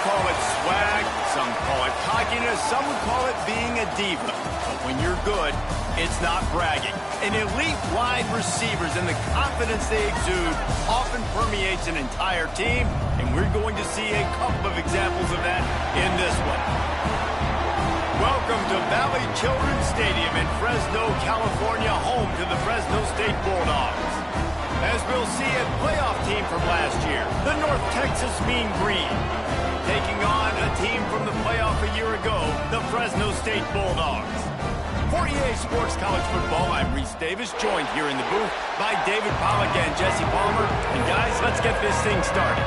call it swag, some call it cockiness, some would call it being a diva. But when you're good, it's not bragging. An elite wide receivers and the confidence they exude often permeates an entire team, and we're going to see a couple of examples of that in this one. Welcome to Valley Children's Stadium in Fresno, California, home to the Fresno State Bulldogs. As we'll see a playoff team from last year, the North Texas Mean Green, taking on a team from the playoff a year ago, the Fresno State Bulldogs. For EA Sports College Football, I'm Reese Davis, joined here in the booth by David Pollack and Jesse Palmer. And guys, let's get this thing started.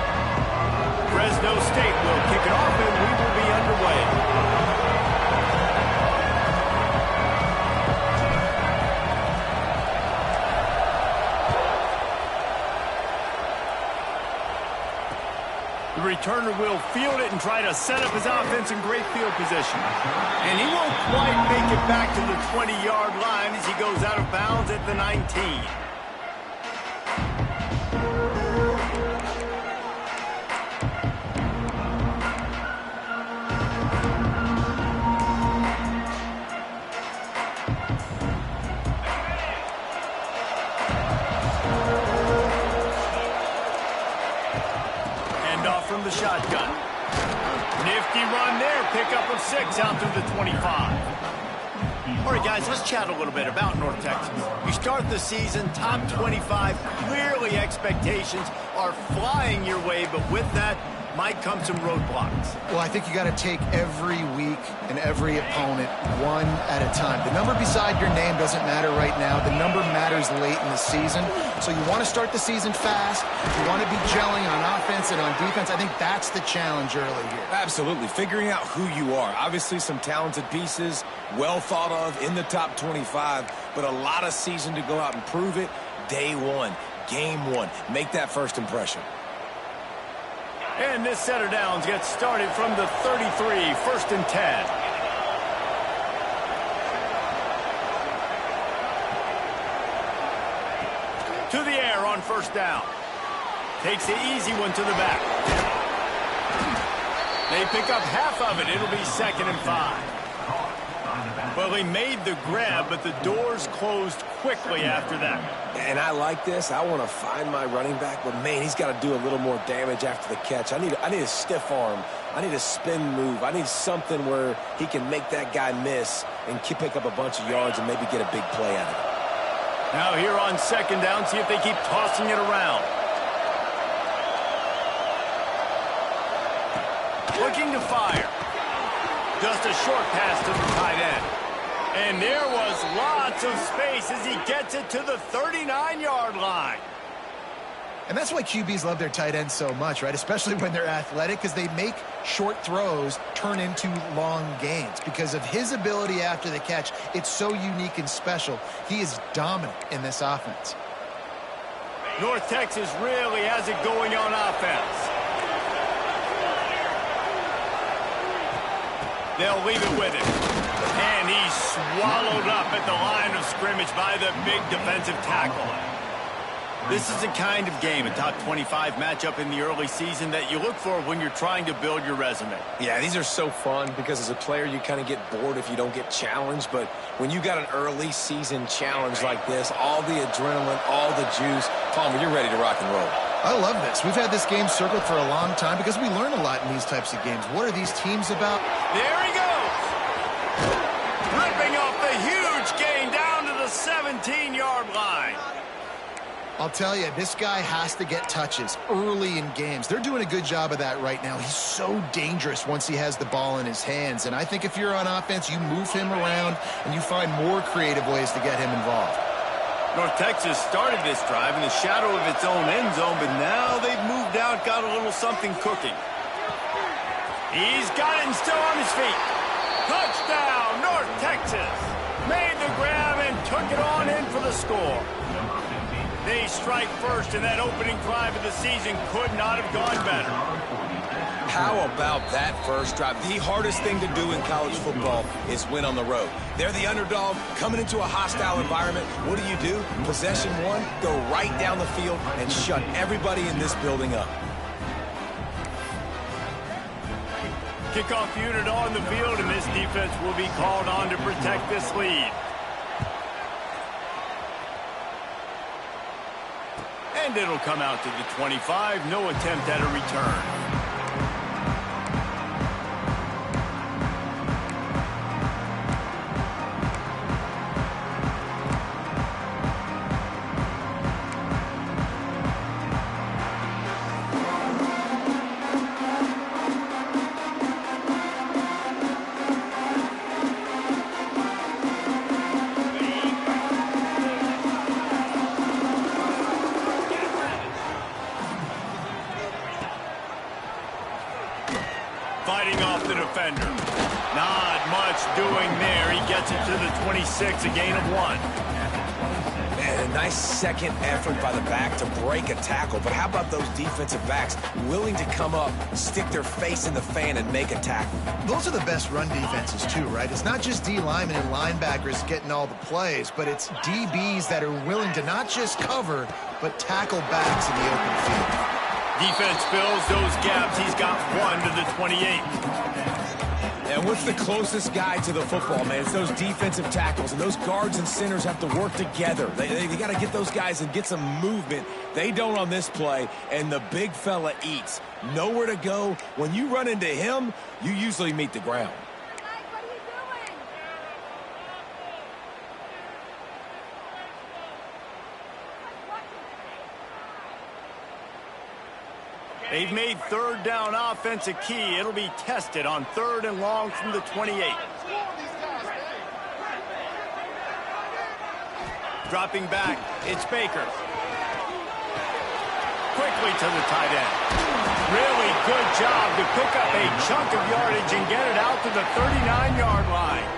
Fresno State will kick it off and we will be underway. The returner will field it and try to set up his offense in great field position. And he won't quite make it back to the 20-yard line as he goes out of bounds at the 19. From the shotgun. Nifty run there. Pickup of 6 out through the 25. All right, guys, let's chat a little bit about North Texas. You start the season top 25. Clearly, expectations are flying your way, but with that might come some roadblocks. Well, I think you got to take every week and every opponent one at a time. The number beside your name doesn't matter right now. The number matters late in the season. So you want to start the season fast. You want to be gelling on offense and on defense. I think that's the challenge early here. Absolutely. Figuring out who you are. Obviously, some talented pieces, well thought of in the top 25, but a lot of season to go out and prove it. Day one, game one. Make that first impression. And this set of downs gets started from the 33, 1st and 10. To the air on 1st down. Takes the easy one to the back. They pick up half of it. It'll be 2nd and 5. Well, he made the grab, but the doors closed quickly after that. And I like this. I want to find my running back, but, man, he's got to do a little more damage after the catch. I need a stiff arm. I need a spin move. I need something where he can make that guy miss and pick up a bunch of yards and maybe get a big play out of it. Now here on 2nd down, see if they keep tossing it around. Looking to fire. Just a short pass to the tight end. And there was lots of space as he gets it to the 39-yard line. And that's why QBs love their tight ends so much, right? Especially when they're athletic, because they make short throws turn into long gains. Because of his ability after the catch, it's so unique and special. He is dominant in this offense. North Texas really has it going on offense. They'll leave it with him. And he's swallowed up at the line of scrimmage by the big defensive tackle. This is the kind of game, a top 25 matchup in the early season, that you look for when you're trying to build your resume. Yeah, these are so fun because as a player you kind of get bored if you don't get challenged. But when you got an early season challenge like this, all the adrenaline, all the juice, Palmer, you're ready to rock and roll. I love this. We've had this game circled for a long time because we learn a lot in these types of games. What are these teams about? There he goes. Ripping off the huge gain down to the 17-yard line. I'll tell you, this guy has to get touches early in games. They're doing a good job of that right now. He's so dangerous once he has the ball in his hands. And I think if you're on offense, you move him around and you find more creative ways to get him involved. North Texas started this drive in the shadow of its own end zone, but now they've moved out, got a little something cooking. He's got it and still on his feet. Touchdown, North Texas. Made the grab and took it on in for the score. They strike first, and that opening drive of the season could not have gone better. How about that first drive? The hardest thing to do in college football is win on the road. They're the underdog coming into a hostile environment. What do? Possession one, go right down the field and shut everybody in this building up. Kickoff unit on the field, and this defense will be called on to protect this lead. And it'll come out to the 25. No attempt at a return. Fighting off the defender. Not much doing there. He gets it to the 26, a gain of 1. Man, a nice second effort by the back to break a tackle. But how about those defensive backs willing to come up, stick their face in the fan, and make a tackle? Those are the best run defenses, too, right? It's not just D linemen and linebackers getting all the plays, but it's DBs that are willing to not just cover, but tackle backs in the open field. Defense fills those gaps. He's got 1 to the 28. And what's the closest guy to the football, man? It's those defensive tackles, and those guards and centers have to work together. They got to get those guys and get some movement. They don't on this play, and the big fella eats. Nowhere to go. When you run into him, you usually meet the ground. They've made third down offense a key. It'll be tested on 3rd and long from the 28. Dropping back, it's Baker. Quickly to the tight end. Really good job to pick up a chunk of yardage and get it out to the 39-yard line.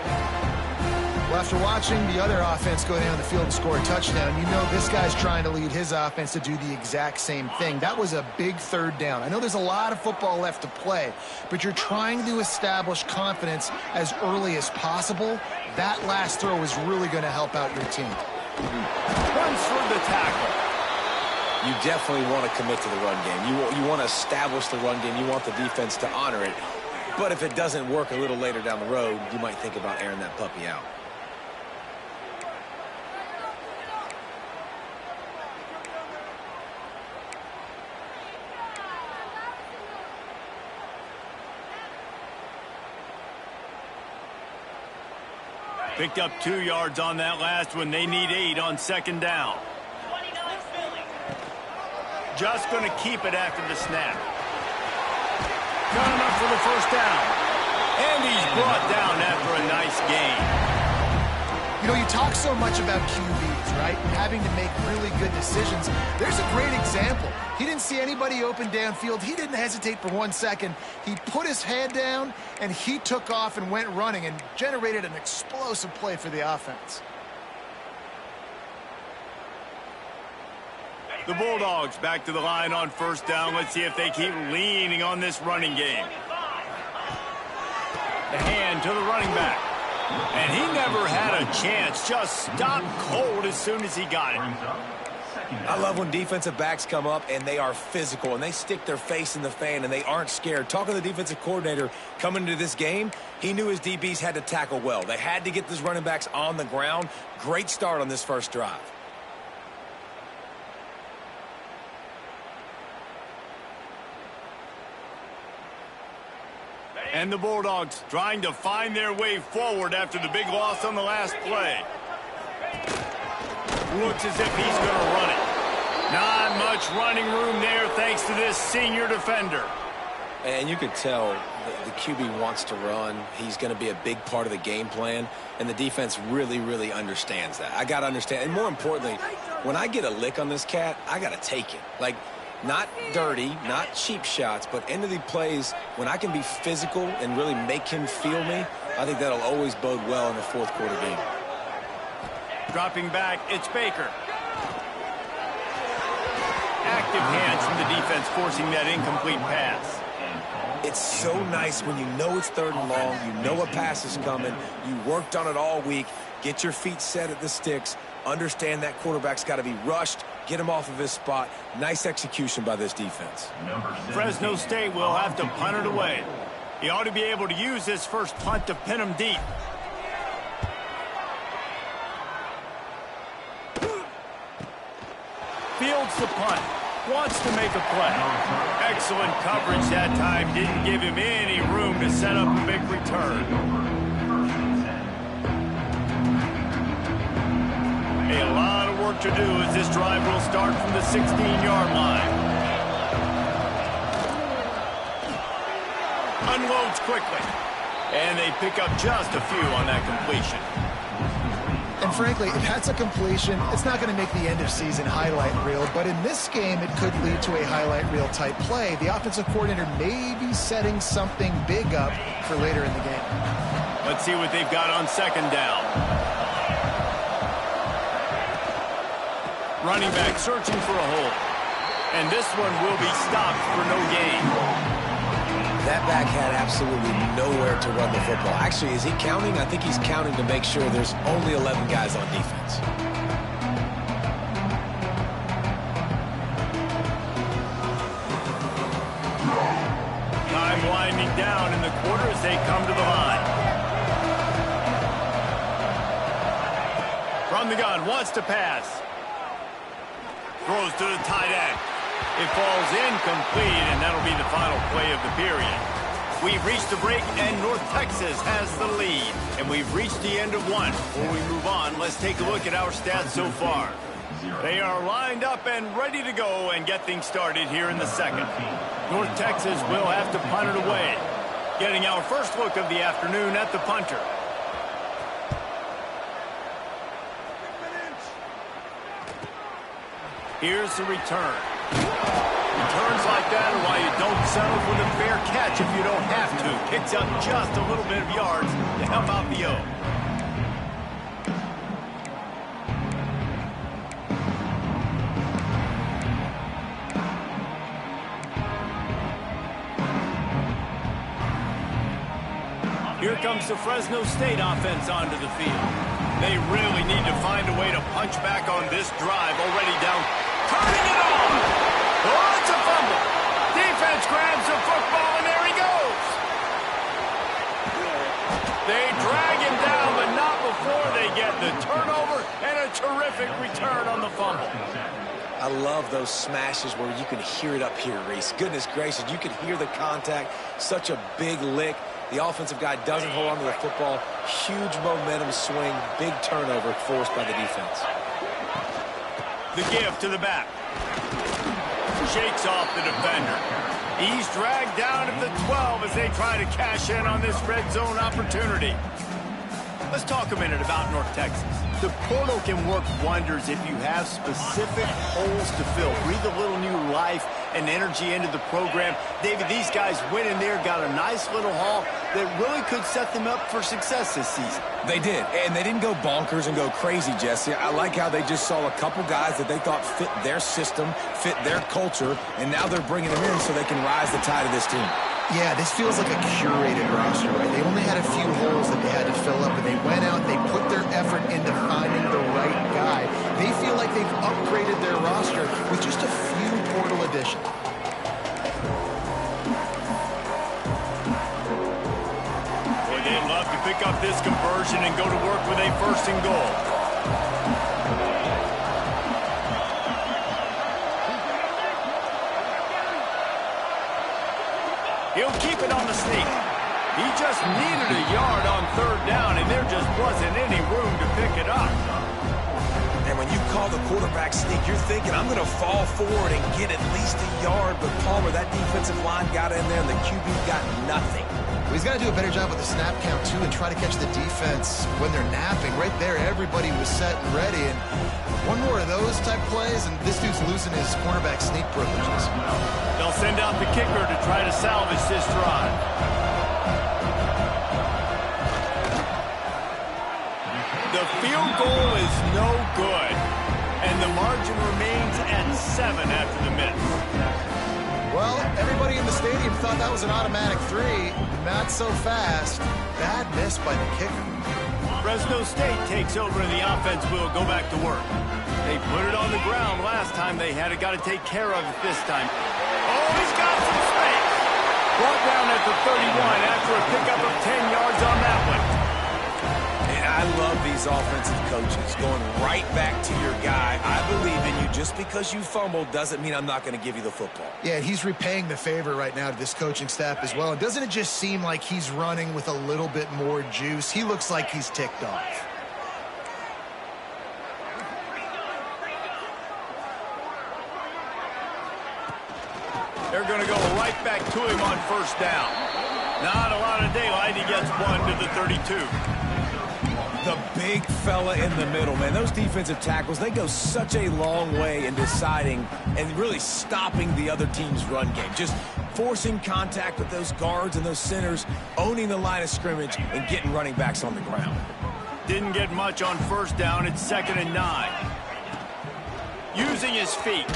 Well, after watching the other offense go down the field and score a touchdown, you know this guy's trying to lead his offense to do the exact same thing. That was a big 3rd down. I know there's a lot of football left to play, but you're trying to establish confidence as early as possible. That last throw is really going to help out your team. Runs for the tackle. You definitely want to commit to the run game. You want to establish the run game. You want the defense to honor it. But if it doesn't work a little later down the road, you might think about airing that puppy out. Picked up 2 yards on that last one. They need 8 on 2nd down. Just going to keep it after the snap. Got enough for the 1st down. And he's brought down after a nice gain. You know, you talk so much about QBs, right? Having to make really good decisions. There's a great example. He didn't see anybody open downfield. He didn't hesitate for 1 second. He put his head down, and he took off and went running and generated an explosive play for the offense. The Bulldogs back to the line on 1st down. Let's see if they keep leaning on this running game. The hand to the running back. And he never had a chance. Just stopped cold as soon as he got it. I love when defensive backs come up and they are physical and they stick their face in the fan and they aren't scared. Talking to the defensive coordinator coming into this game, he knew his DBs had to tackle well. They had to get these running backs on the ground. Great start on this first drive. And the Bulldogs trying to find their way forward after the big loss on the last play. Looks as if he's going to run it. Not much running room there thanks to this senior defender. And you could tell the QB wants to run. He's going to be a big part of the game plan. And the defense really, really understands that. I got to understand. And more importantly, when I get a lick on this cat, I got to take it. Like, not dirty, not cheap shots, but end of the plays, when I can be physical and really make him feel me, I think that'll always bode well in a 4th quarter game. Dropping back, it's Baker. Active hands from the defense forcing that incomplete pass. It's so nice when you know it's 3rd and long, you know a pass is coming, you worked on it all week, get your feet set at the sticks, understand that quarterback's got to be rushed, get him off of his spot. Nice execution by this defense. Fresno State will have to punt it away. He ought to be able to use this first punt to pin him deep. Fields the punt. Wants to make a play. Excellent coverage that time. Didn't give him any room to set up a big return. A lot of work to do as this drive will start from the 16-yard line. Unloads quickly. And they pick up just a few on that completion. And frankly, if that's a completion, it's not going to make the end-of-season highlight reel. But in this game, it could lead to a highlight reel type play. The offensive coordinator may be setting something big up for later in the game. Let's see what they've got on second down. Running back searching for a hole. And this one will be stopped for no gain. That back had absolutely nowhere to run the football. Actually, is he counting? I think he's counting to make sure there's only 11 guys on defense. Time winding down in the quarter as they come to the line. From the gun, wants to pass. Throws to the tight end. It falls incomplete, and that'll be the final play of the period. We've reached the break, and North Texas has the lead. And we've reached the end of one. Before we move on, let's take a look at our stats so far. They are lined up and ready to go and get things started here in the second. North Texas will have to punt it away. Getting our first look of the afternoon at the punter. Here's the return. Returns like that are why you don't settle for the fair catch if you don't have to. Picks up just a little bit of yards to help out the O. Here comes the Fresno State offense onto the field. They really need to find a way to punch back on this drive. Already down. Turning it on! Oh, it's a fumble. Defense grabs the football, and there he goes. They drag him down, but not before they get the turnover and a terrific return on the fumble. I love those smashes where you can hear it up here, Reese. Goodness gracious, you can hear the contact. Such a big lick. The offensive guy doesn't hold on to the football. Huge momentum swing. Big turnover forced by the defense. The give to the back. Shakes off the defender. He's dragged down at the 12 as they try to cash in on this red zone opportunity. Let's talk a minute about North Texas. The portal can work wonders if you have specific holes to fill. Breathe a little new life and energy into the program. David, these guys went in there, got a nice little haul that really could set them up for success this season. They did, and they didn't go bonkers and go crazy, Jesse. I like how they just saw a couple guys that they thought fit their system, fit their culture, and now they're bringing them in so they can rise the tide of this team. Yeah, this feels like a curated roster, right? They only had a few holes that they had to fill up, and they went out, they put their effort into finding the right guy. They feel like they've upgraded their roster with just a few portal additions. Boy, they'd love to pick up this conversion and go to work with a first and goal. He'll keep it on the sneak. He just needed a yard on third down, and there just wasn't any room to pick it up. And when you call the quarterback sneak, you're thinking, I'm going to fall forward and get at least a yard. But Palmer, that defensive line got in there, and the QB got nothing. Well, he's got to do a better job with the snap count, too, and try to catch the defense when they're napping. Right there, everybody was set and ready. And one more of those type plays, and this dude's losing his cornerback sneak privileges. They'll send out the kicker to try to salvage this drive. The field goal is no good, and the margin remains at 7 after the miss. Well, everybody in the stadium thought that was an automatic 3. Not so fast. Bad miss by the kicker. Fresno State takes over, and the offense will go back to work. They put it on the ground last time they had it. Got to take care of it this time. Oh, he's got some space. Brought down at the 31 after a pickup of 10 yards on that one. And I love these offensive coaches going right back to your guy. I believe in you. Just because you fumbled doesn't mean I'm not going to give you the football. Yeah, he's repaying the favor right now to this coaching staff as well. And doesn't it just seem like he's running with a little bit more juice? He looks like he's ticked off. They're going to go right back to him on first down. Not a lot of daylight. He gets one to the 32. The big fella in the middle, man. Those defensive tackles, they go such a long way in deciding and really stopping the other team's run game. Just forcing contact with those guards and those centers, owning the line of scrimmage, and getting running backs on the ground. Didn't get much on first down. It's 2nd and 9. Using his feet.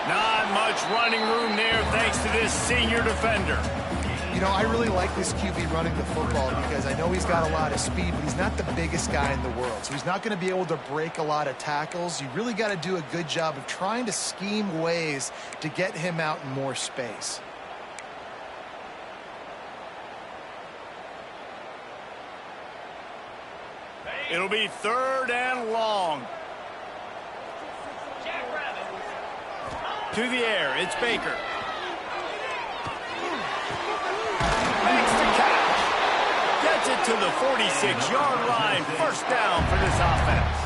Not much running room there thanks to this senior defender. You know, I really like this QB running the football because I know he's got a lot of speed, but he's not the biggest guy in the world. So he's not going to be able to break a lot of tackles. You really got to do a good job of trying to scheme ways to get him out in more space. It'll be 3rd and long. To the air, it's Baker. Makes the catch. Gets it to the 46-yard line. First down for this offense.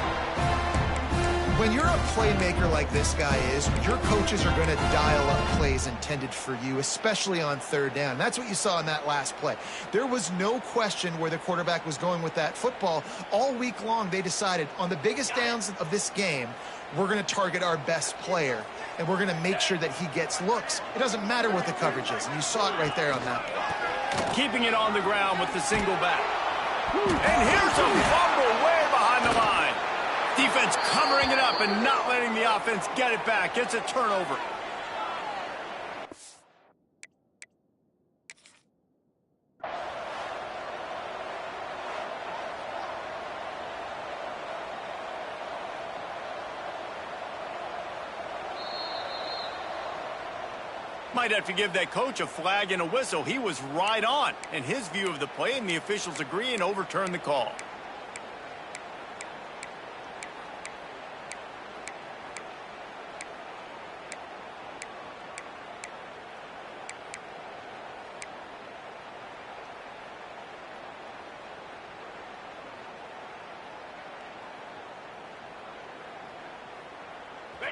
When you're a playmaker like this guy is, your coaches are going to dial up plays intended for you, especially on 3rd down. That's what you saw in that last play. There was no question where the quarterback was going with that football. All week long, they decided on the biggest downs of this game, we're going to target our best player, and we're going to make sure that he gets looks. It doesn't matter what the coverage is, and you saw it right there on that play. Keeping it on the ground with the single back. And here's a fumble way behind the line. Defense covering it up and not letting the offense get it back. It's a turnover. Might have to give that coach a flag and a whistle. He was right on in his view of the play, and the officials agree and overturn the call.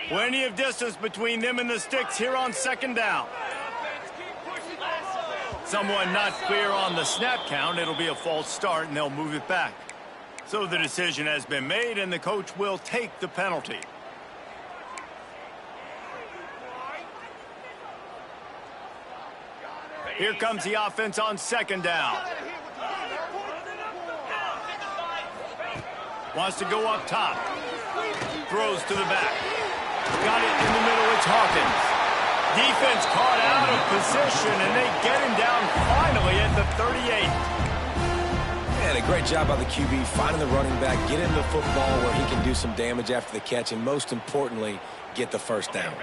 Plenty of distance between them and the sticks here on 2nd down. Someone not clear on the snap count. It'll be a false start, and they'll move it back. So the decision has been made, and the coach will take the penalty. Here comes the offense on 2nd down. Wants to go up top. Throws to the back. Got it in the middle. It's Hawkins. Defense caught out of position, and they get him down finally at the 38. And a great job by the QB finding the running back, get him the football where he can do some damage after the catch, and most importantly, get the first down.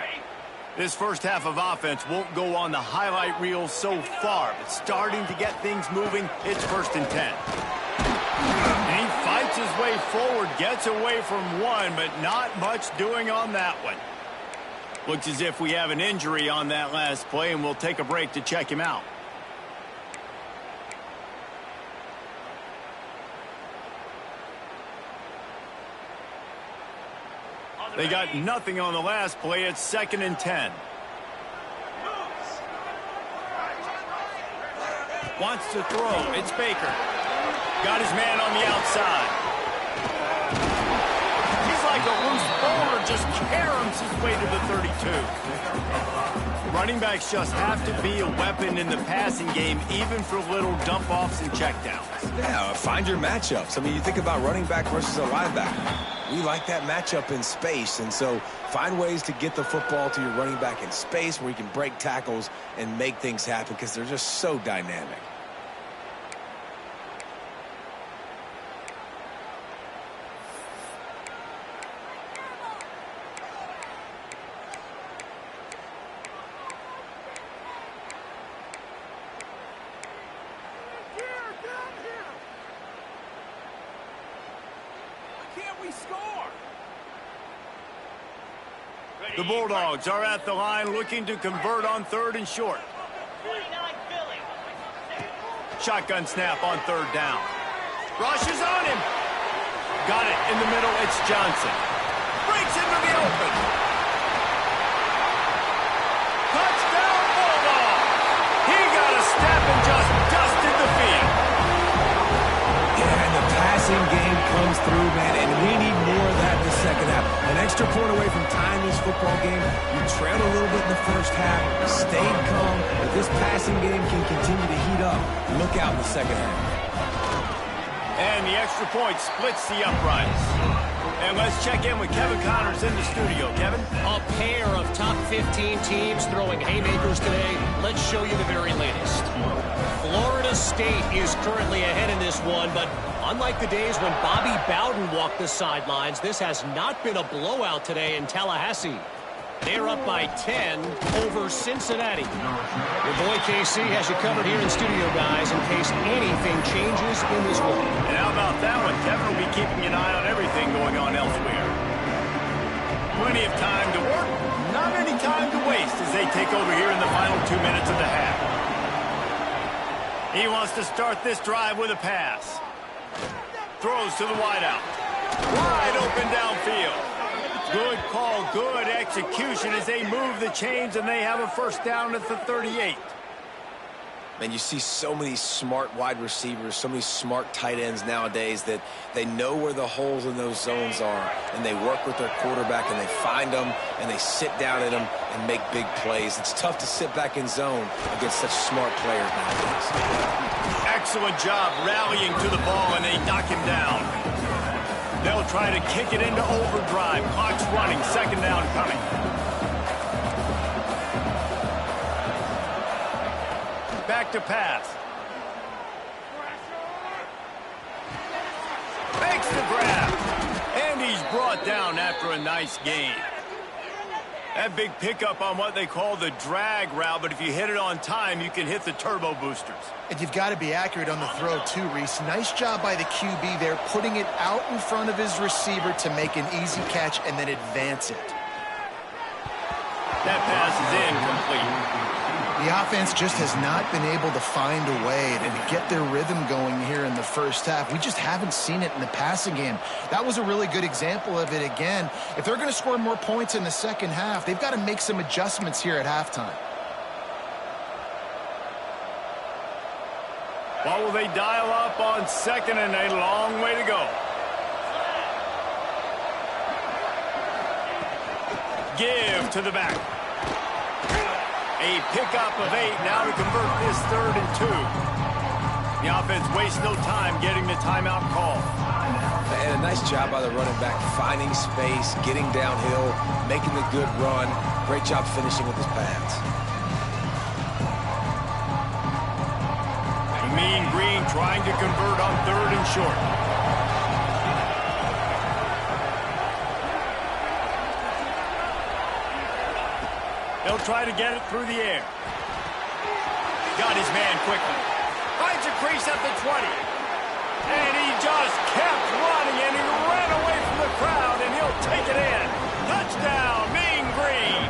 This first half of offense won't go on the highlight reel so far, but starting to get things moving, it's 1st and 10. And he fights his way forward, gets away from one, but not much doing on that one. Looks as if we have an injury on that last play, and we'll take a break to check him out. They got nothing on the last play. It's 2nd and 10. Wants to throw. It's Baker. Got his man on the outside. He's like a loose bowler, just caroms his way to the 32. Running backs just have to be a weapon in the passing game, even for little dump-offs and checkdowns. Yeah, find your matchups. I mean, you think about running back versus a linebacker. We like that matchup in space, and so find ways to get the football to your running back in space where you can break tackles and make things happen because they're just so dynamic. The Bulldogs are at the line looking to convert on 3rd and short. Shotgun snap on 3rd down. Rushes on him. Got it in the middle. It's Johnson. Breaks into the open. Touchdown Bulldog. He got a step and just dusted the field. Yeah, and the passing game comes through, man, and we need more of that in the second half. An extra point away from tying this football game. You trailed a little bit in the first half, stayed calm, but this passing game can continue to heat up. Look out in the second half. And the extra point splits the uprights. And let's check in with Kevin Connors in the studio. Kevin? A pair of top 15 teams throwing haymakers today. Let's show you the very latest. Florida State is currently ahead in this one, but unlike the days when Bobby Bowden walked the sidelines, this has not been a blowout today in Tallahassee. They're up by 10 over Cincinnati. Your boy KC has you covered here in studio, guys, in case anything changes in this one. And how about that one? Kevin will be keeping an eye on everything going on elsewhere. Plenty of time to work, not any time to waste as they take over here in the final 2 minutes of the half. He wants to start this drive with a pass. Throws to the wideout. Wide open downfield. Good call, good execution as they move the chains and they have a first down at the 38. Man, you see so many smart wide receivers, so many smart tight ends nowadays that they know where the holes in those zones are, and they work with their quarterback, and they find them, and they sit down in them and make big plays. It's tough to sit back in zone against such smart players nowadays. Excellent job rallying to the ball, and they knock him down. They'll try to kick it into overdrive. Clock's running, 2nd down coming. Back to pass. Makes the grab. And he's brought down after a nice gain. That big pickup on what they call the drag route, but if you hit it on time, you can hit the turbo boosters. And you've got to be accurate on the throw, too, Reese. Nice job by the QB there, putting it out in front of his receiver to make an easy catch and then advance it. That pass is incomplete. The offense just has not been able to find a way to get their rhythm going here in the first half. We just haven't seen it in the passing game. That was a really good example of it again. If they're going to score more points in the second half, they've got to make some adjustments here at halftime. What will they dial up on 2nd and a long way to go? Give to the back. A pickup of 8 now to convert this 3rd and 2. The offense wastes no time getting the timeout call. And a nice job by the running back, finding space, getting downhill, making the good run. Great job finishing with his pads. Mean Green trying to convert on 3rd and short. They'll try to get it through the air. Got his man quickly. Finds a crease at the 20. And he just kept running, and he ran away from the crowd, and he'll take it in. Touchdown, Mean Green.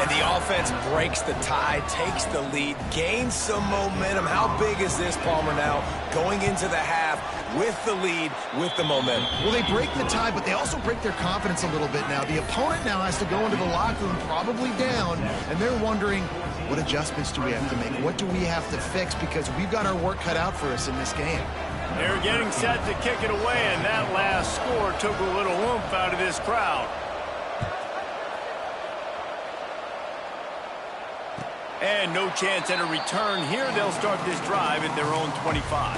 And the offense breaks the tie, takes the lead, gains some momentum. How big is this, Palmer, now? Going into the half with the lead, with the momentum. Well, they break the tie, but they also break their confidence a little bit now. The opponent now has to go into the locker room probably down, and they're wondering, what adjustments do we have to make? What do we have to fix? Because we've got our work cut out for us in this game. They're getting set to kick it away, and that last score took a little oomph out of this crowd. And no chance at a return here. They'll start this drive at their own 25.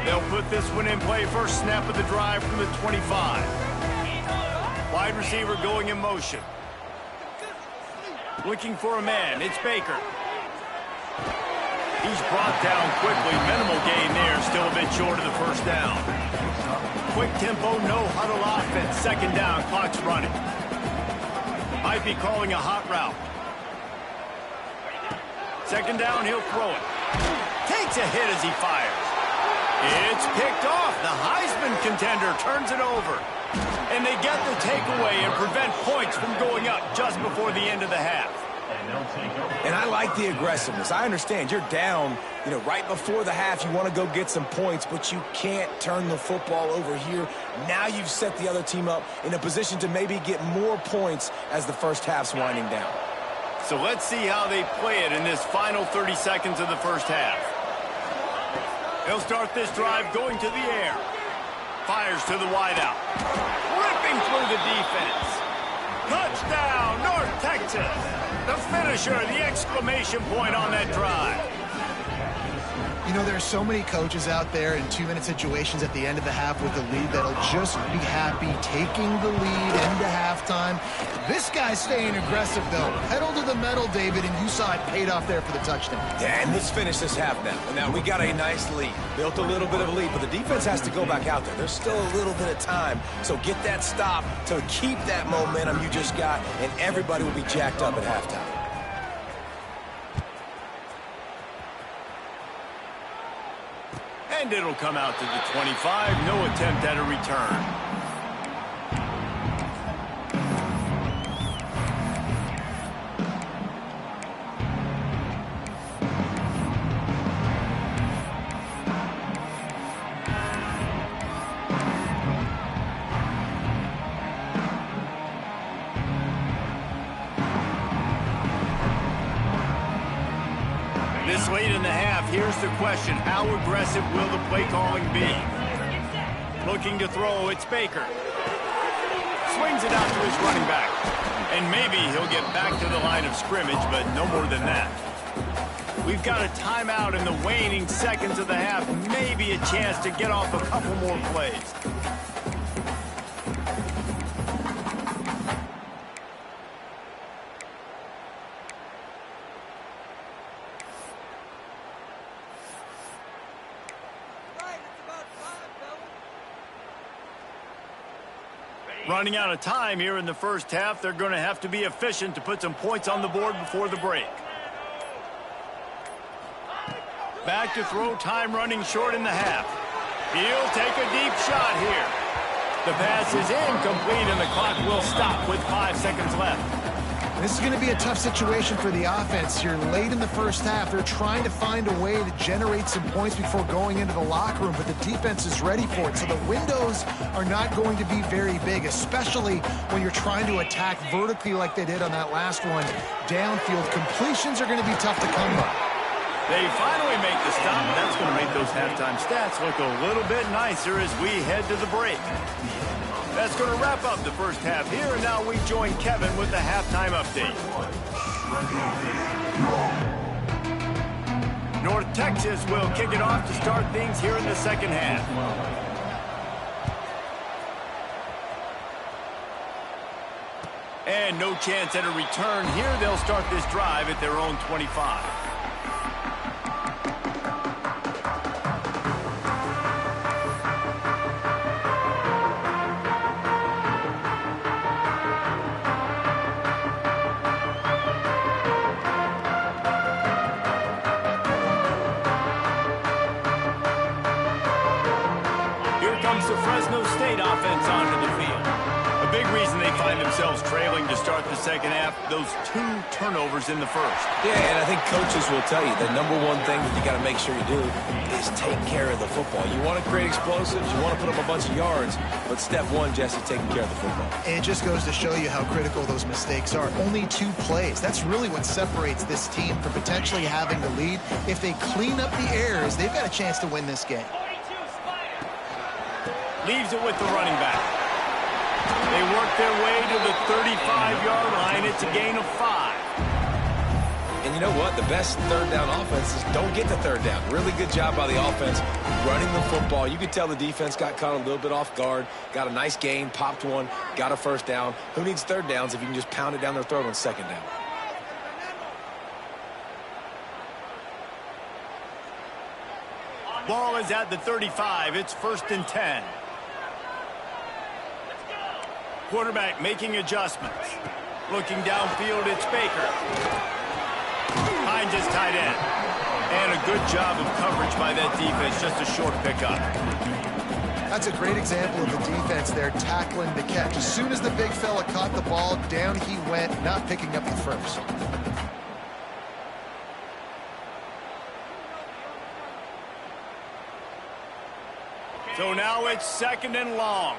They'll put this one in play. First snap of the drive from the 25. Wide receiver going in motion. Looking for a man. It's Baker. He's brought down quickly. Minimal gain there. Still a bit short of the first down. Quick tempo, no huddle offense. Second down, clock's running. Might be calling a hot route. Second down, he'll throw it. Takes a hit as he fires. It's picked off. The Heisman contender turns it over. And they get the takeaway and prevent points from going up just before the end of the half. And I like the aggressiveness. I understand you're down, right before the half. You want to go get some points, but you can't turn the football over here. Now you've set the other team up in a position to maybe get more points as the first half's winding down. So let's see how they play it in this final 30 seconds of the first half. They'll start this drive going to the air. Fires to the wideout. Ripping through the defense. Touchdown, North Texas. The finisher, the exclamation point on that drive. There's so many coaches out there in 2-minute situations at the end of the half with the lead that'll just be happy taking the lead into halftime. This guy's staying aggressive, though. Pedal to the metal, David, and you saw it paid off there for the touchdown. Yeah, and let's finish this half now. Now, we got a nice lead. Built a little bit of a lead, but the defense has to go back out there. There's still a little bit of time, so get that stop to keep that momentum you just got, and everybody will be jacked up at halftime. And it'll come out to the 25. No attempt at a return. This late in the half, here's the question. How aggressive will the play calling be? Looking to throw, it's Baker. Swings it out to his running back. And maybe he'll get back to the line of scrimmage, but no more than that. We've got a timeout in the waning seconds of the half. Maybe a chance to get off a couple more plays. Running out of time here in the first half. They're going to have to be efficient to put some points on the board before the break. Back to throw, time running short in the half. He'll take a deep shot here. The pass is incomplete and the clock will stop with 5 seconds left. This is going to be a tough situation for the offense here. Late in the first half, they're trying to find a way to generate some points before going into the locker room, but the defense is ready for it. So the windows are not going to be very big, especially when you're trying to attack vertically like they did on that last one. Downfield completions are going to be tough to come by. They finally make the stop, and that's going to make those halftime stats look a little bit nicer as we head to the break. That's going to wrap up the first half here, and now we join Kevin with the halftime update. North Texas will kick it off to start things here in the second half. And no chance at a return here. They'll start this drive at their own 25. The Fresno State offense onto the field. A big reason they find themselves trailing to start the second half, those 2 turnovers in the first. Yeah, and I think coaches will tell you the number one thing that you got to make sure you do is take care of the football. You want to create explosives, you want to put up a bunch of yards, but step one, Jesse, taking care of the football. And it just goes to show you how critical those mistakes are. Only 2 plays. That's really what separates this team from potentially having the lead. If they clean up the errors, they've got a chance to win this game. Leaves it with the running back. They work their way to the 35-yard line. It's a gain of 5. And you know what? The best third down offenses don't get the third down. Really good job by the offense running the football. You could tell the defense got caught a little bit off guard, got a nice gain, popped one, got a first down. Who needs third downs if you can just pound it down their throat on second down? Ball is at the 35. It's 1st and 10. Quarterback making adjustments. Looking downfield, it's Baker. Behind his tight end. And a good job of coverage by that defense. Just a short pickup. That's a great example of the defense there tackling the catch. As soon as the big fella caught the ball, down he went, not picking up the first. So now it's 2nd and long.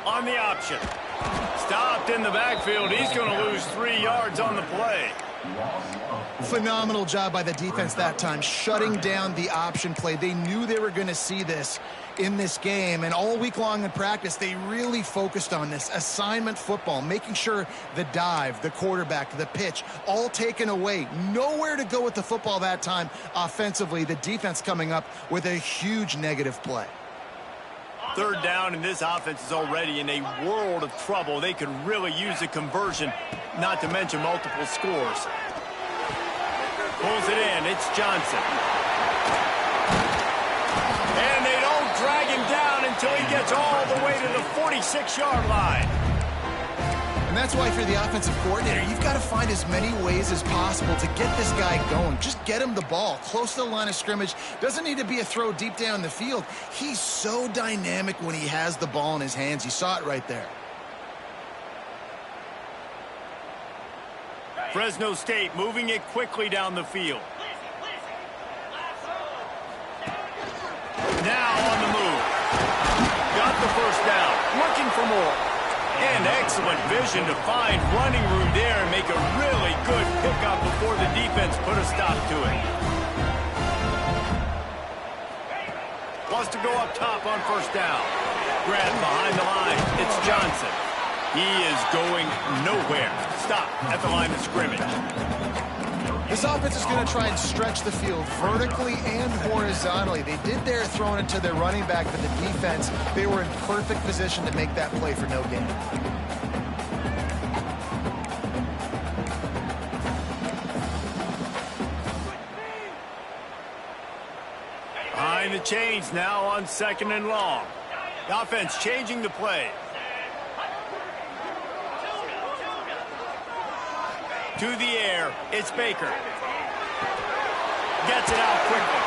On the option. Stopped in the backfield. He's going to lose 3 yards on the play. Phenomenal job by the defense that time, shutting down the option play. They knew they were going to see this in this game, and all week long in practice, they really focused on this assignment football, making sure the dive, the quarterback, the pitch, all taken away. Nowhere to go with the football that time offensively. The defense coming up with a huge negative play. 3rd down, and this offense is already in a world of trouble. They could really use a conversion, not to mention multiple scores. Pulls it in. It's Johnson. And they don't drag him down until he gets all the way to the 46-yard line. And that's why, if you're the offensive coordinator, you've got to find as many ways as possible to get this guy going. Just get him the ball close to the line of scrimmage. Doesn't need to be a throw deep down the field. He's so dynamic when he has the ball in his hands. You saw it right there. Fresno State moving it quickly down the field. Now on the move. Got the 1st down. Looking for more. And excellent vision to find running room there and make a really good pickup before the defense put a stop to it. Wants to go up top on 1st down. Grab behind the line. It's Johnson. He is going nowhere. Stop at the line of scrimmage. This offense is going to try and stretch the field vertically and horizontally. They did their throwing it to their running back, but the defense, they were in perfect position to make that play for no gain. Behind the chains now on 2nd and long. The offense changing the play. To the air, it's Baker. Gets it out quickly.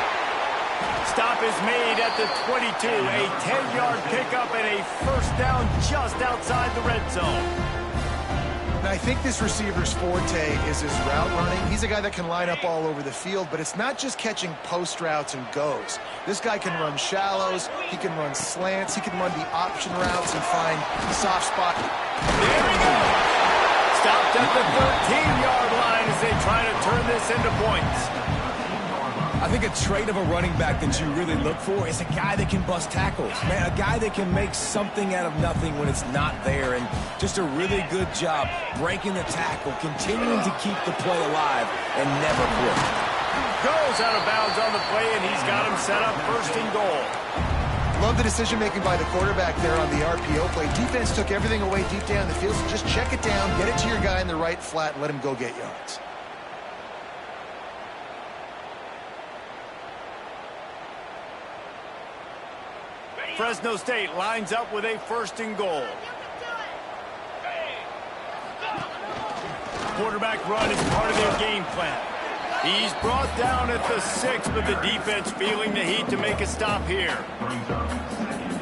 Stop is made at the 22. A 10-yard pickup and a 1st down just outside the red zone. Now, I think this receiver's forte is his route running. He's a guy that can line up all over the field, but it's not just catching post routes and goes. This guy can run shallows, he can run slants, he can run the option routes and find the soft spot. There we go! Stopped at the 13-yard line as they try to turn this into points. I think a trait of a running back that you really look for is a guy that can bust tackles. Man, a guy that can make something out of nothing when it's not there. And just a really good job breaking the tackle, continuing to keep the play alive, and never quit. Goes out of bounds on the play, and he's got him set up 1st and goal. Love the decision-making by the quarterback there on the RPO play. Defense took everything away deep down the field, so just check it down, get it to your guy in the right flat, and let him go get yards. Fresno State lines up with a 1st and goal. Quarterback run is part of their game plan. He's brought down at the 6, but the defense feeling the heat to make a stop here.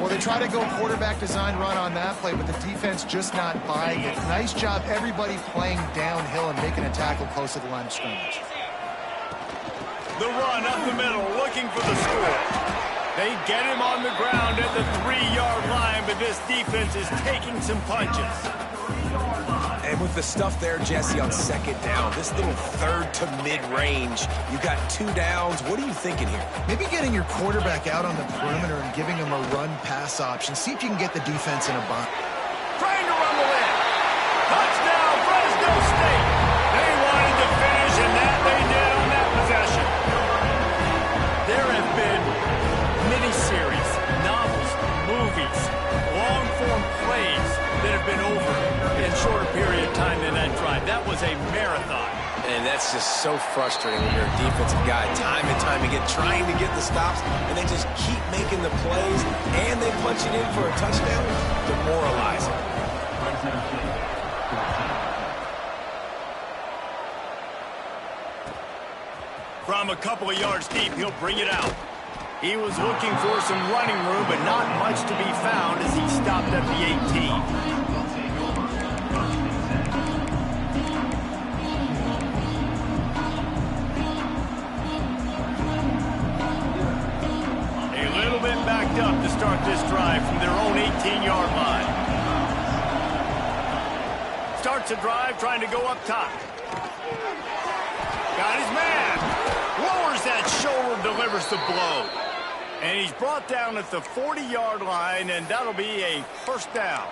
Well, they try to go quarterback design run on that play, but the defense just not buying it. Nice job, everybody playing downhill and making a tackle close to the line of scrimmage. The run up the middle, looking for the score. They get him on the ground at the 3-yard line, but this defense is taking some punches. And with the stuff there, Jesse, on 2nd down, this little 3rd to mid-range, you got 2 downs. What are you thinking here? Maybe getting your quarterback out on the perimeter and giving him a run-pass option. See if you can get the defense in a bind. Trying to rumble in. Touchdown, Fresno State. They wanted to finish, and that they did on that possession. There have been miniseries, novels, movies, long-form plays that have been over in a shorter period of time than that drive. That was a marathon. And that's just so frustrating when you're a defensive guy, time and time again, trying to get the stops, and they just keep making the plays, and they punch it in for a touchdown. Demoralizing. From a couple of yards deep, he'll bring it out. He was looking for some running room, but not much to be found as he stopped at the 18. Backed up to start this drive from their own 18-yard line. Starts a drive trying to go up top. Got his man. Lowers that shoulder, delivers the blow. And he's brought down at the 40-yard line, and that'll be a first down.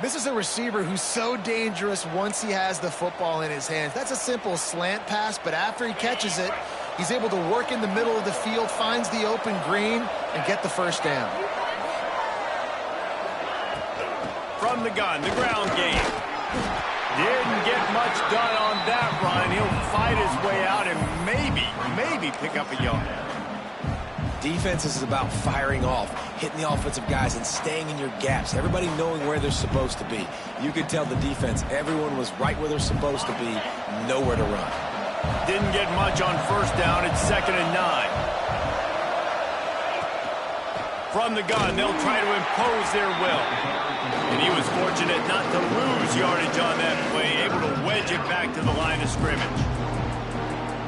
This is a receiver who's so dangerous once he has the football in his hands. That's a simple slant pass, but after he catches it, he's able to work in the middle of the field, finds the open green, and get the first down. From the gun, the ground game. Didn't get much done on that run. He'll fight his way out and maybe pick up a yard. Defense is about firing off, hitting the offensive guys, and staying in your gaps. Everybody knowing where they're supposed to be. You could tell the defense, everyone was right where they're supposed to be, nowhere to run. Didn't get much on first down. It's 2nd and 9. From the gun, they'll try to impose their will. And he was fortunate not to lose yardage on that play, able to wedge it back to the line of scrimmage.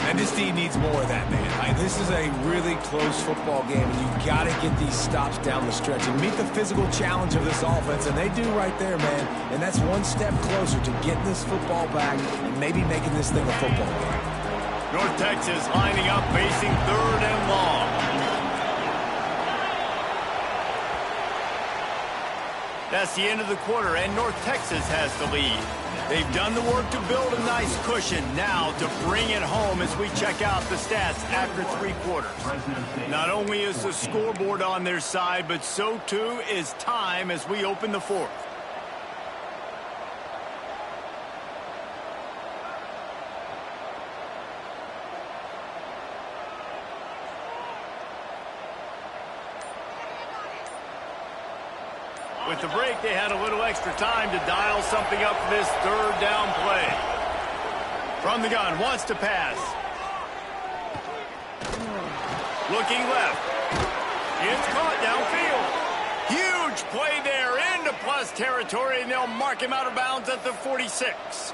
And this team needs more of that, man. This is a really close football game, and you've got to get these stops down the stretch and meet the physical challenge of this offense, and they do right there, man. And that's one step closer to getting this football back and maybe making this thing a football game. North Texas lining up, facing 3rd and long. That's the end of the quarter, and North Texas has the lead. They've done the work to build a nice cushion. Now to bring it home as we check out the stats after 3 quarters. Not only is the scoreboard on their side, but so too is time as we open the 4th. With the break, they had a little extra time to dial something up for this 3rd down play. From the gun, wants to pass. Looking left. It's caught downfield. Huge play there into plus territory, and they'll mark him out of bounds at the 46.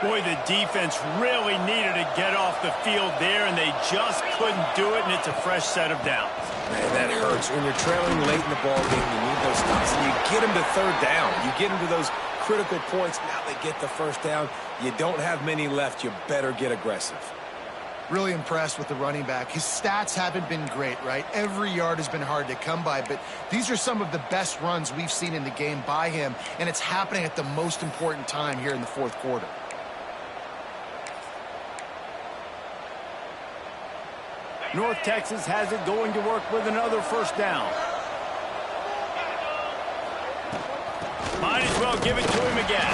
Boy, the defense really needed to get off the field there, and they just couldn't do it, and it's a fresh set of downs. Man, that hurts. When you're trailing late in the ball game, you need those stops, and you get them to 3rd down. You get them to those critical points. Now they get the first down. You don't have many left. You better get aggressive. Really impressed with the running back. His stats haven't been great, right? Every yard has been hard to come by, but these are some of the best runs we've seen in the game by him, and it's happening at the most important time here in the 4th quarter. North Texas has it going to work with another first down. Might as well give it to him again.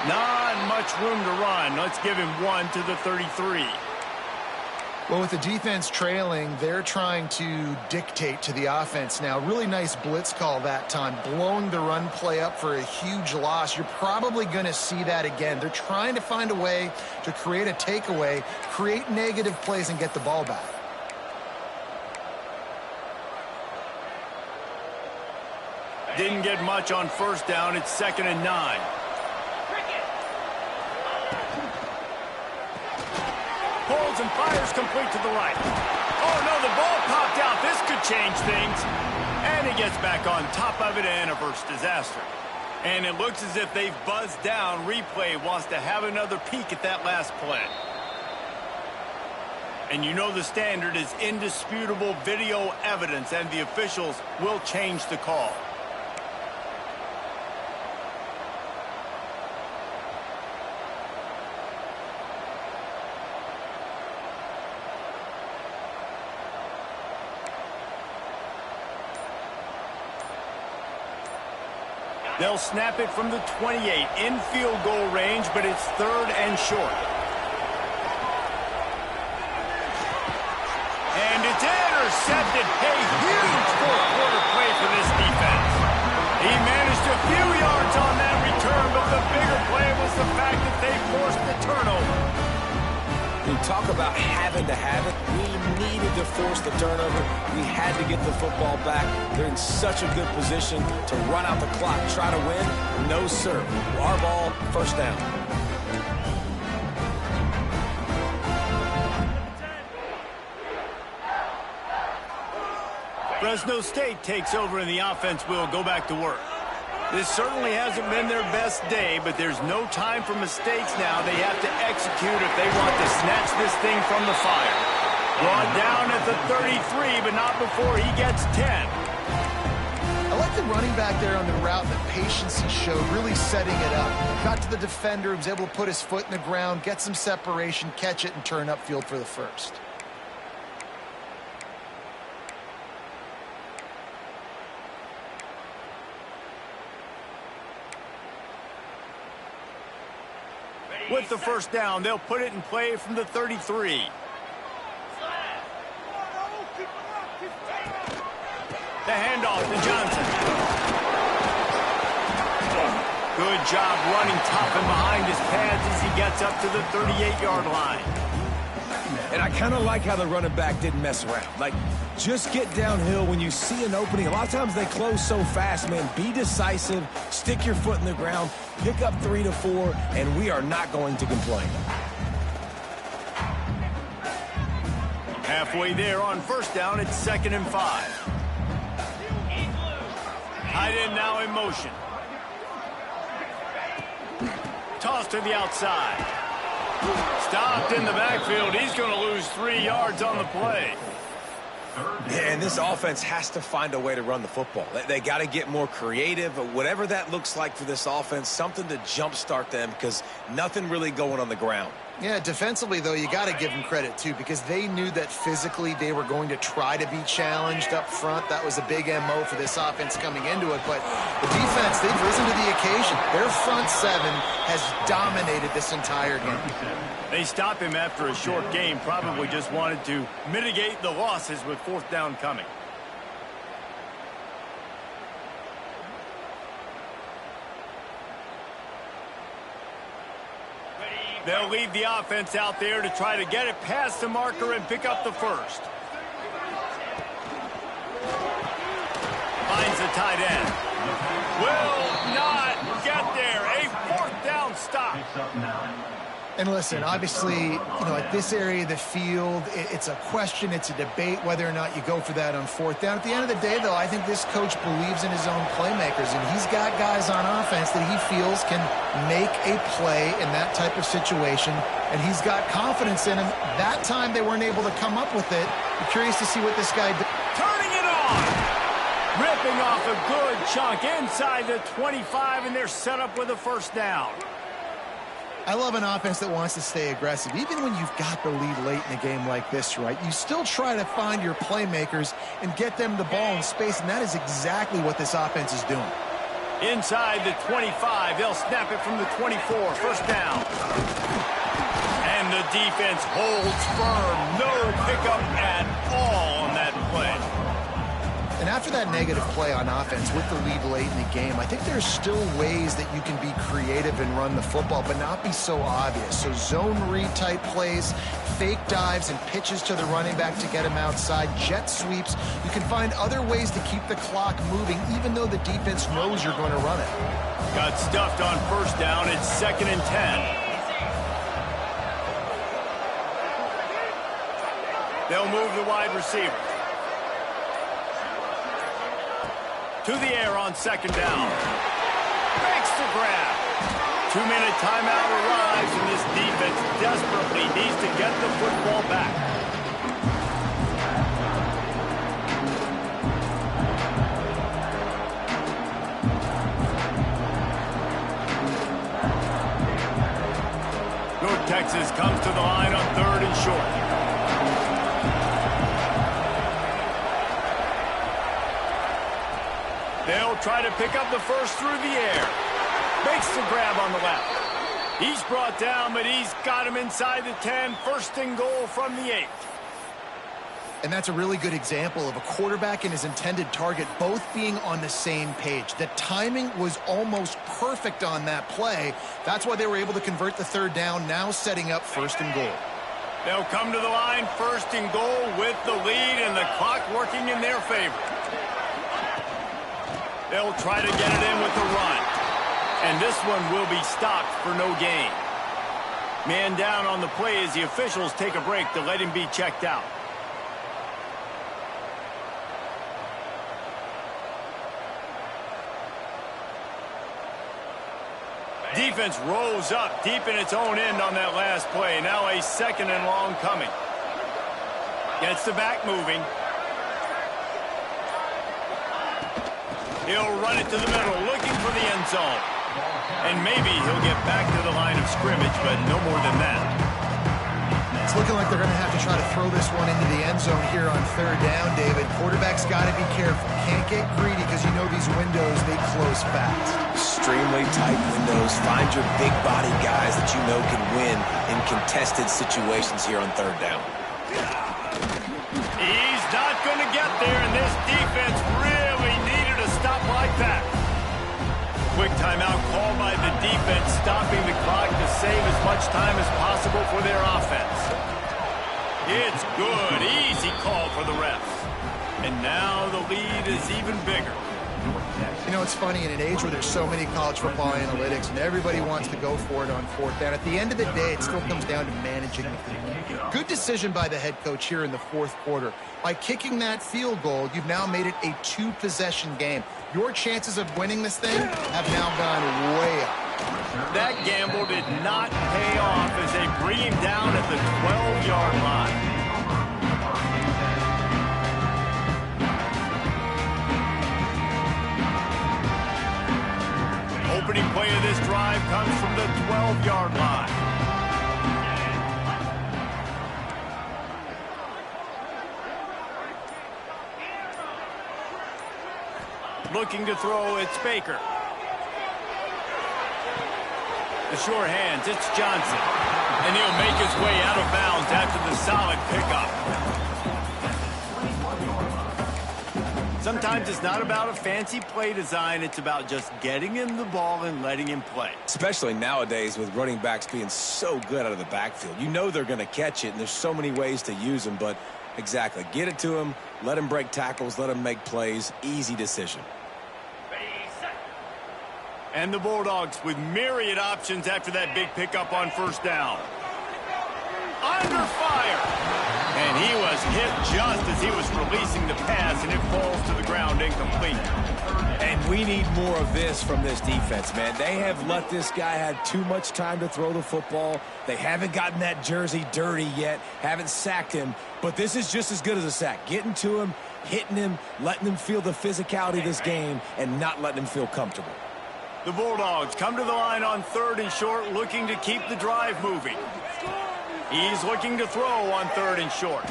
Not much room to run. Let's give him 1 to the 33. Well, with the defense trailing, they're trying to dictate to the offense now. Really nice blitz call that time, blowing the run play up for a huge loss. You're probably going to see that again. They're trying to find a way to create a takeaway, create negative plays, and get the ball back. Didn't get much on first down. It's 2nd and 9. Pulls and fires complete to the right. Oh, no, the ball popped out. This could change things. And he gets back on top of it and averts disaster. And it looks as if they've buzzed down. Replay wants to have another peek at that last play. And you know the standard is indisputable video evidence, and the officials will change the call. They'll snap it from the 28 in field goal range, but it's 3rd and short. And it's intercepted. A huge fourth-quarter play for this defense. He managed a few yards on that return, but the bigger play was the fact that they forced the turnover. You talk about having to have it. We needed to force the turnover. We had to get the football back. They're in such a good position to run out the clock, try to win. No, sir. Our ball, first down. Fresno State takes over and the offense will go back to work. This certainly hasn't been their best day, but there's no time for mistakes now. They have to execute if they want to snatch this thing from the fire. Brought down at the 33, but not before he gets 10. I like the running back there on the route, the patience he showed, really setting it up. Got to the defender, was able to put his foot in the ground, get some separation, catch it, and turn upfield for the first. With the first down, they'll put it in play from the 33. The handoff to Johnson. Good job running tough and behind his pads as he gets up to the 38-yard line. And I kind of like how the running back didn't mess around. Like, just get downhill when you see an opening. A lot of times they close so fast, man. Be decisive, stick your foot in the ground, pick up 3 to 4, and we are not going to complain. Halfway there on first down, it's 2nd and 5. Tight end now in motion. Toss to the outside. Stopped in the backfield. He's going to lose 3 yards on the play. Yeah, and this offense has to find a way to run the football. They got to get more creative, whatever that looks like for this offense, something to jumpstart them because nothing really going on the ground. Yeah, defensively, though, you got to give them credit, too, because they knew that physically they were going to try to be challenged up front. That was a big MO for this offense coming into it. But the defense, they've risen to the occasion. Their front seven has dominated this entire game. They stopped him after a short game, probably just wanted to mitigate the losses with 4th down coming. They'll leave the offense out there to try to get it past the marker and pick up the first. Finds the tight end. Will not get there. A 4th down stop. And listen, obviously, at this area of the field, it's a question, it's a debate whether or not you go for that on 4th down. At the end of the day, though, I think this coach believes in his own playmakers, and he's got guys on offense that he feels can make a play in that type of situation, and he's got confidence in him. That time they weren't able to come up with it. I'm curious to see what this guy does. Turning it on! Ripping off a good chunk inside the 25, and they're set up with a first down. I love an offense that wants to stay aggressive. Even when you've got the lead late in a game like this, right, you still try to find your playmakers and get them the ball in space, and that is exactly what this offense is doing. Inside the 25, they'll snap it from the 24, first down. And the defense holds firm. No pickup at all on that play. And after that negative play on offense with the lead late in the game, I think there's still ways that you can be creative and run the football, but not be so obvious. So zone read type plays, fake dives, and pitches to the running back to get him outside, jet sweeps. You can find other ways to keep the clock moving, even though the defense knows you're going to run it. Got stuffed on first down. It's 2nd and 10. They'll move the wide receiver. To the air on 2nd down. Makes the grab. 2-minute timeout arrives, and this defense desperately needs to get the football back. North Texas comes to the line on 3rd and short. They'll try to pick up the first through the air. Makes the grab on the left. He's brought down, but he's got him inside the 10. First and goal from the 8. And that's a really good example of a quarterback and his intended target both being on the same page. The timing was almost perfect on that play. That's why they were able to convert the third down, now setting up first and goal. They'll come to the line, first and goal with the lead and the clock working in their favor. They'll try to get it in with the run. And this one will be stopped for no gain. Man down on the play as the officials take a break to let him be checked out. Defense rolls up deep in its own end on that last play. Now a second and long coming. Gets the back moving. He'll run it to the middle, looking for the end zone. And maybe he'll get back to the line of scrimmage, but no more than that. It's looking like they're going to have to try to throw this one into the end zone here on third down, David. Quarterback's got to be careful. Can't get greedy because you know these windows, they close fast. Extremely tight windows. Find your big body guys that you know can win in contested situations here on third down. He's not going to get there, and this defense really needed a stop like that. Quick timeout called by the defense, stopping the clock to save as much time as possible for their offense. It's good. Easy call for the refs. And now the lead is even bigger. You know, it's funny, in an age where there's so many college football analytics and everybody wants to go for it on fourth down, at the end of the day, it still comes down to managing the game. Good decision by the head coach here in the fourth quarter. By kicking that field goal, you've now made it a two-possession game. Your chances of winning this thing have now gone way up. That gamble did not pay off as they bring him down at the 12-yard line. Opening play of this drive comes from the 12-yard line. Looking to throw, it's Baker. The sure hands, it's Johnson. And he'll make his way out of bounds after the solid pickup. Sometimes it's not about a fancy play design. It's about just getting him the ball and letting him play. Especially nowadays with running backs being so good out of the backfield. You know they're going to catch it, and there's so many ways to use them. But exactly, get it to him, let him break tackles, let him make plays. Easy decision. And the Bulldogs with myriad options after that big pickup on first down. Under fire. And he was hit just as he was releasing the pass, and it falls to the ground incomplete. And we need more of this from this defense, man. They have let this guy have too much time to throw the football. They haven't gotten that jersey dirty yet, haven't sacked him. But this is just as good as a sack. Getting to him, hitting him, letting him feel the physicality of this game, and not letting him feel comfortable. The Bulldogs come to the line on third and short, looking to keep the drive moving. He's looking to throw on third and short.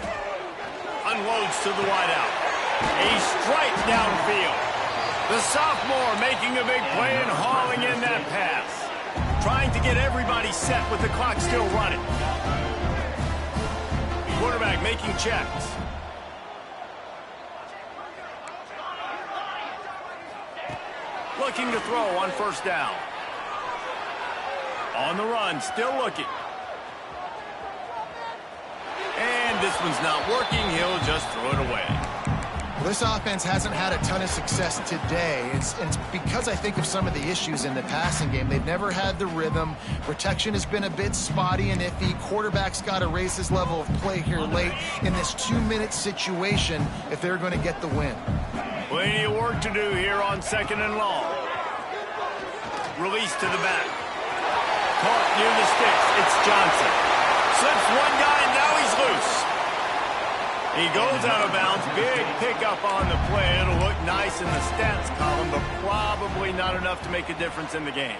Unloads to the wideout. A strike downfield. The sophomore making a big play and hauling in that pass. Trying to get everybody set with the clock still running. Quarterback making checks. Looking to throw on first down. On the run, still looking. And this one's not working. He'll just throw it away. Well, this offense hasn't had a ton of success today. It's because I think of some of the issues in the passing game. They've never had the rhythm. Protection has been a bit spotty and iffy. Quarterback's got to raise his level of play here late in this 2-minute situation if they're going to get the win. Plenty of work to do here on second and long. Release to the back. Caught near the sticks. It's Johnson. Slips one guy, and now he's loose. He goes out of bounds. Big pickup on the play. It'll look nice in the stats column, but probably not enough to make a difference in the game.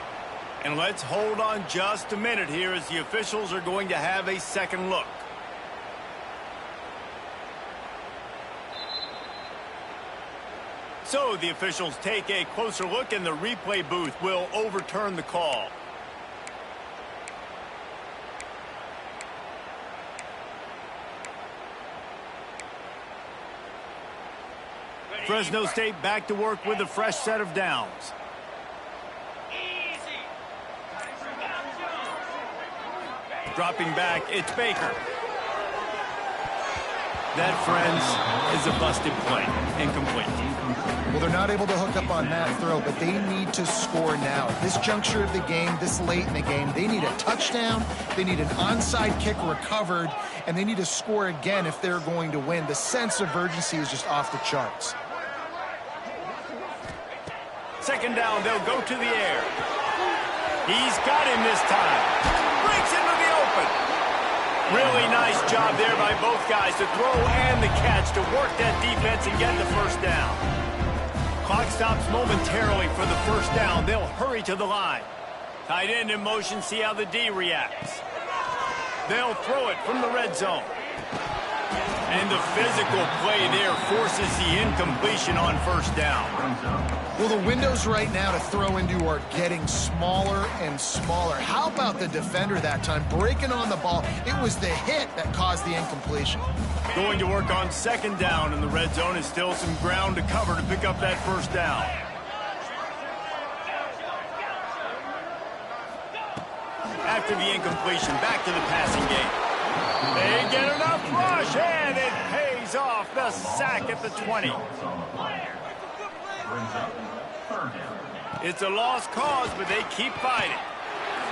And let's hold on just a minute here as the officials are going to have a second look. So the officials take a closer look, and the replay booth will overturn the call. Fresno State back to work with a fresh set of downs. Dropping back, it's Baker. That, friends, is a busted play. Incomplete. Well, they're not able to hook up on that throw, but they need to score now. At this juncture of the game, this late in the game, they need a touchdown, they need an onside kick recovered, and they need to score again if they're going to win. The sense of urgency is just off the charts. Second down, they'll go to the air. He's got him this time. Breaks into the open. Really nice job there by both guys to throw and the catch to work that defense and get the first down. Clock stops momentarily for the first down. They'll hurry to the line. Tight end in motion, see how the D reacts. They'll throw it from the red zone. And the physical play there forces the incompletion on first down. Well, the windows right now to throw into are getting smaller and smaller. How about the defender that time breaking on the ball? It was the hit that caused the incompletion. Going to work on second down in the red zone is still some ground to cover to pick up that first down. After the incompletion, back to the passing game. They get enough rush, and it pays off. The sack at the 20. It's a lost cause, but they keep fighting.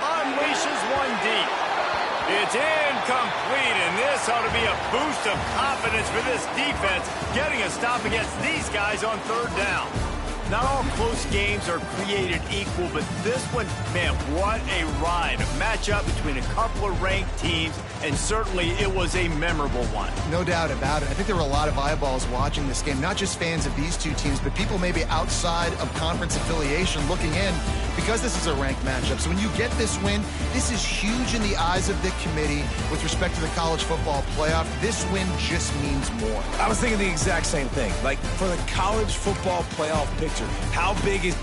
Unleashes one deep. It's incomplete, and this ought to be a boost of confidence for this defense, getting a stop against these guys on third down. Not all close games are created equal, but this one, man, what a ride. A matchup between a couple of ranked teams, and certainly it was a memorable one. No doubt about it. I think there were a lot of eyeballs watching this game, not just fans of these two teams, but people maybe outside of conference affiliation looking in because this is a ranked matchup. So when you get this win, this is huge in the eyes of the committee with respect to the college football playoff. This win just means more. I was thinking the exact same thing. Like, for the college football playoff picture, how big is